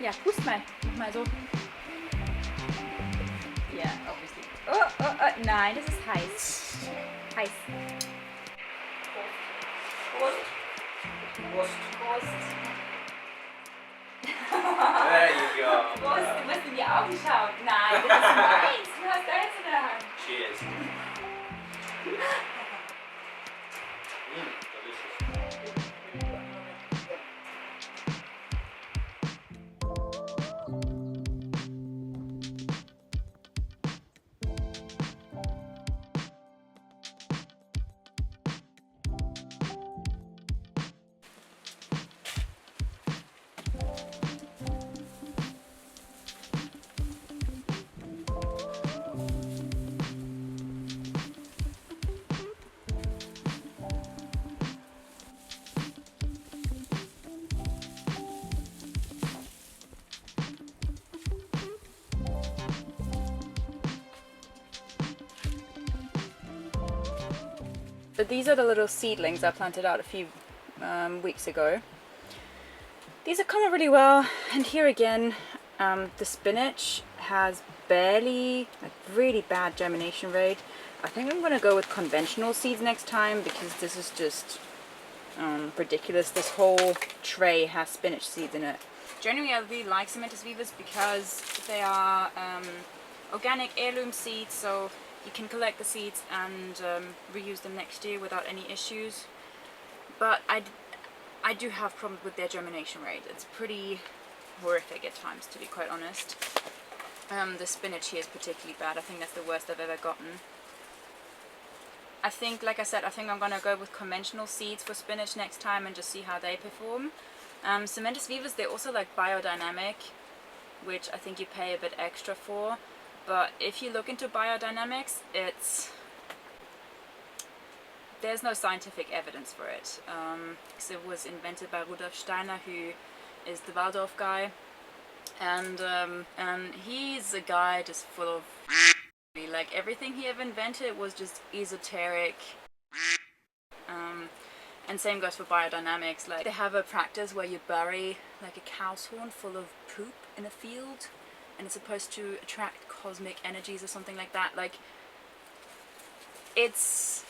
Ja, pust mal. Mach mal so. Ja, obviously. Oh, nein, das ist heiß. Heiß. Prost. Prost. Prost. There you go. Prost, du musst in die Augen schauen. Nein, das ist meins. Du hast deins in der Hand. Cheers. Delicious. But these are the little seedlings I planted out a few weeks ago. These are coming really well, and here again the spinach has barely, like really bad germination rate. I think I'm going to go with conventional seeds next time because this is just ridiculous. This whole tray has spinach seeds in it. Generally I really like cementus vivas because they are organic heirloom seeds, so you can collect the seeds and reuse them next year without any issues. But I do have problems with their germination rate. It's pretty horrific at times, to be quite honest. The spinach here is particularly bad. I think that's the worst I've ever gotten. I think, like I said, I think I'm going to go with conventional seeds for spinach next time and just see how they perform. Cementus vivas, they're also like biodynamic, which I think you pay a bit extra for. But if you look into biodynamics, there's no scientific evidence for it. Because it was invented by Steiner, who is the Waldorf guy, and he's a guy just full of like everything he ever invented was just esoteric. And same goes for biodynamics. Like they have a practice where you bury like a cow's horn full of poop in a field, and it's supposed to attract cosmic energies or something like that. Like it's,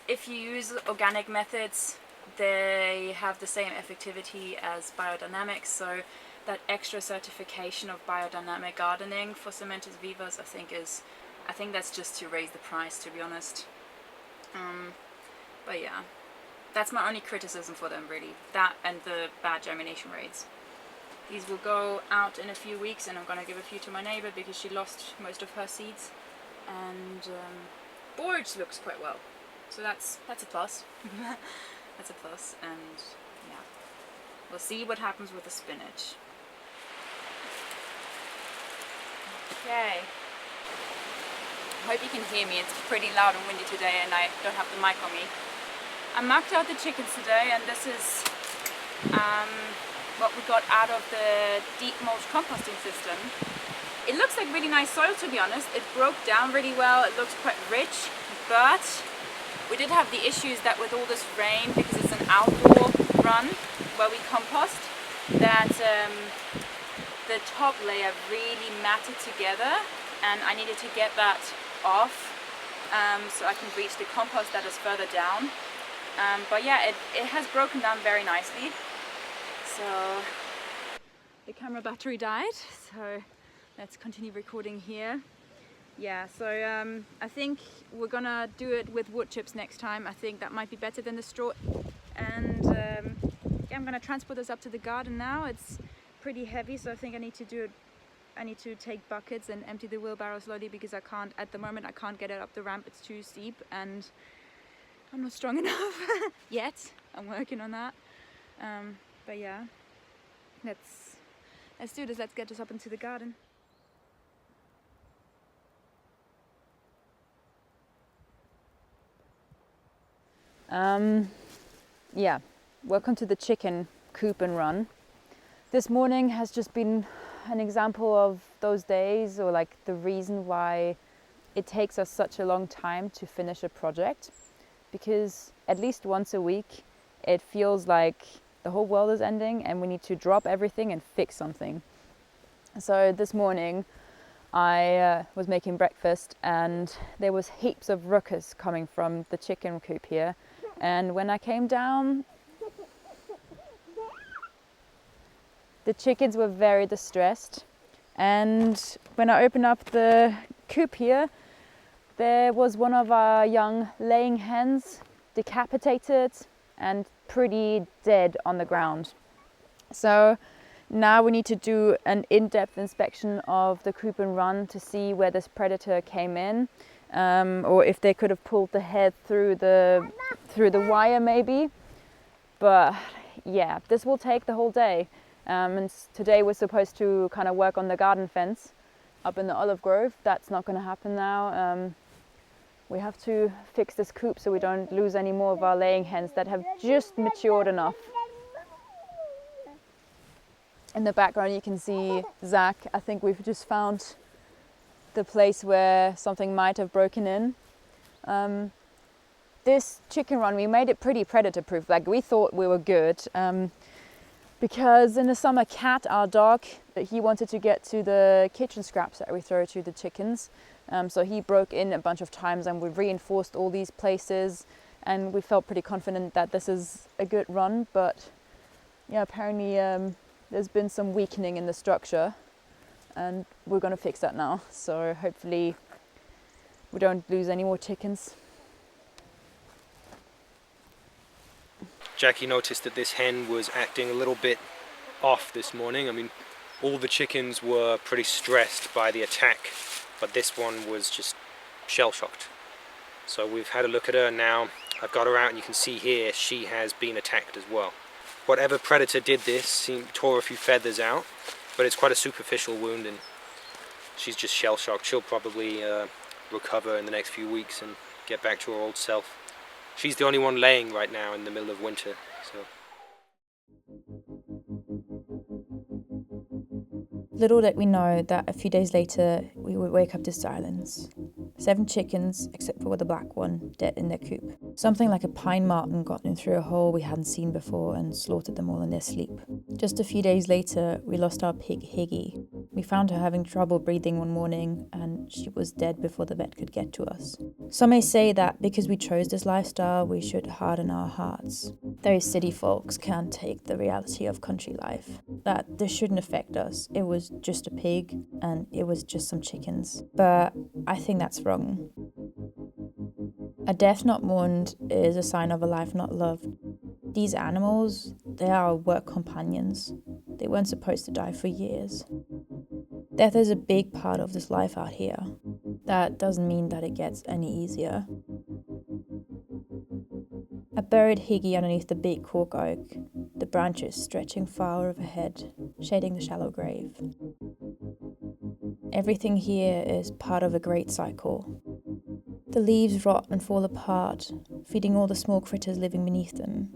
if you use organic methods, they have the same effectivity as biodynamics, so that extra certification of biodynamic gardening for cementus vivas I think that's just to raise the price, to be honest. But yeah, that's my only criticism for them, really. That and the bad germination rates. These will go out in a few weeks, and I'm going to give a few to my neighbor because she lost most of her seeds. And borage looks quite well, so that's a plus. That's a plus, and yeah, we'll see what happens with the spinach. Okay. I hope you can hear me. It's pretty loud and windy today, and I don't have the mic on me. I marked out the chickens today, and this is what we got out of the deep mulch composting system. It looks like really nice soil, to be honest. It broke down really well. It looks quite rich, but we did have the issues that with all this rain, because it's an outdoor run where we compost, that the top layer really matted together, and I needed to get that off so I can reach the compost that is further down. But yeah, it has broken down very nicely. So the camera battery died, so let's continue recording here. Yeah, so I think we're gonna do it with wood chips next time. I think that might be better than the straw. And yeah, I'm gonna transport this up to the garden now. It's pretty heavy, so I think I need to take buckets and empty the wheelbarrow slowly, because at the moment I can't get it up the ramp. It's too steep and I'm not strong enough yet. I'm working on that. But yeah, let's do this. Let's get this up into the garden. Yeah, welcome to the chicken coop and run. This morning has just been an example of those days, or like the reason why it takes us such a long time to finish a project, because at least once a week it feels like the whole world is ending and we need to drop everything and fix something. So this morning I was making breakfast and there was heaps of ruckus coming from the chicken coop here, and when I came down, the chickens were very distressed. And when I opened up the coop here, there was one of our young laying hens decapitated and pretty dead on the ground. So now we need to do an in-depth inspection of the coop and run to see where this predator came in, or if they could have pulled the head through the wire maybe. But yeah, this will take the whole day. And today we're supposed to kind of work on the garden fence up in the olive grove. That's not going to happen now. We have to fix this coop so we don't lose any more of our laying hens that have just matured enough. In the background you can see Zach. I think we've just found the place where something might have broken in. This chicken run, we made it pretty predator proof. Like, we thought we were good. Because in the summer, Cat, our dog, he wanted to get to the kitchen scraps that we throw to the chickens. So he broke in a bunch of times and we reinforced all these places, and we felt pretty confident that this is a good run. But yeah, apparently there's been some weakening in the structure, and we're going to fix that now. So hopefully we don't lose any more chickens. Jackie noticed that this hen was acting a little bit off this morning. I mean, all the chickens were pretty stressed by the attack, but this one was just shell-shocked. So we've had a look at her now. I've got her out and you can see here she has been attacked as well. Whatever predator did this, he tore a few feathers out, but it's quite a superficial wound and she's just shell-shocked. She'll probably recover in the next few weeks and get back to her old self. She's the only one laying right now in the middle of winter, so. Little did we know that a few days later we would wake up to silence. 7 chickens, except for the black one, dead in their coop. Something like a pine marten got in through a hole we hadn't seen before and slaughtered them all in their sleep. Just a few days later, we lost our pig Higgy. We found her having trouble breathing one morning and she was dead before the vet could get to us. Some may say that because we chose this lifestyle, we should harden our hearts. Those city folks can't take the reality of country life. That this shouldn't affect us. It was just a pig and it was just some chickens. But I think that's wrong. A death not mourned is a sign of a life not loved. These animals, they are our work companions. They weren't supposed to die for years. Death is a big part of this life out here. That doesn't mean that it gets any easier. I buried Higgy underneath the big cork oak, the branches stretching far overhead, shading the shallow grave. Everything here is part of a great cycle. The leaves rot and fall apart, feeding all the small critters living beneath them.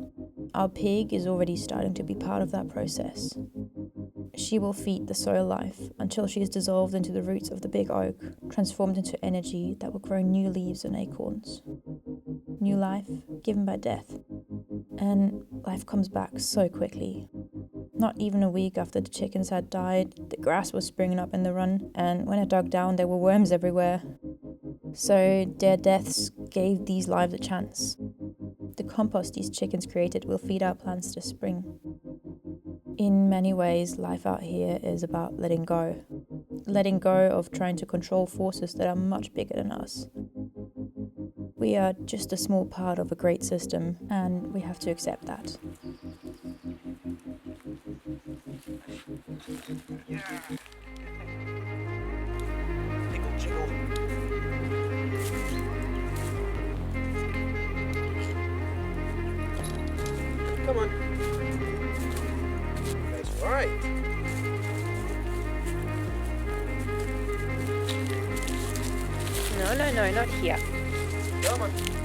Our pig is already starting to be part of that process. She will feed the soil life until she is dissolved into the roots of the big oak, transformed into energy that will grow new leaves and acorns. New life given by death. And life comes back so quickly. Not even a week after the chickens had died, the grass was springing up in the run, and when I dug down there were worms everywhere. So their deaths gave these lives a chance. The compost these chickens created will feed our plants this spring. In many ways, life out here is about letting go. Letting go of trying to control forces that are much bigger than us. We are just a small part of a great system, and we have to accept that. Yeah. Jiggle, jiggle. Come on. That's right. No, not here. Come on.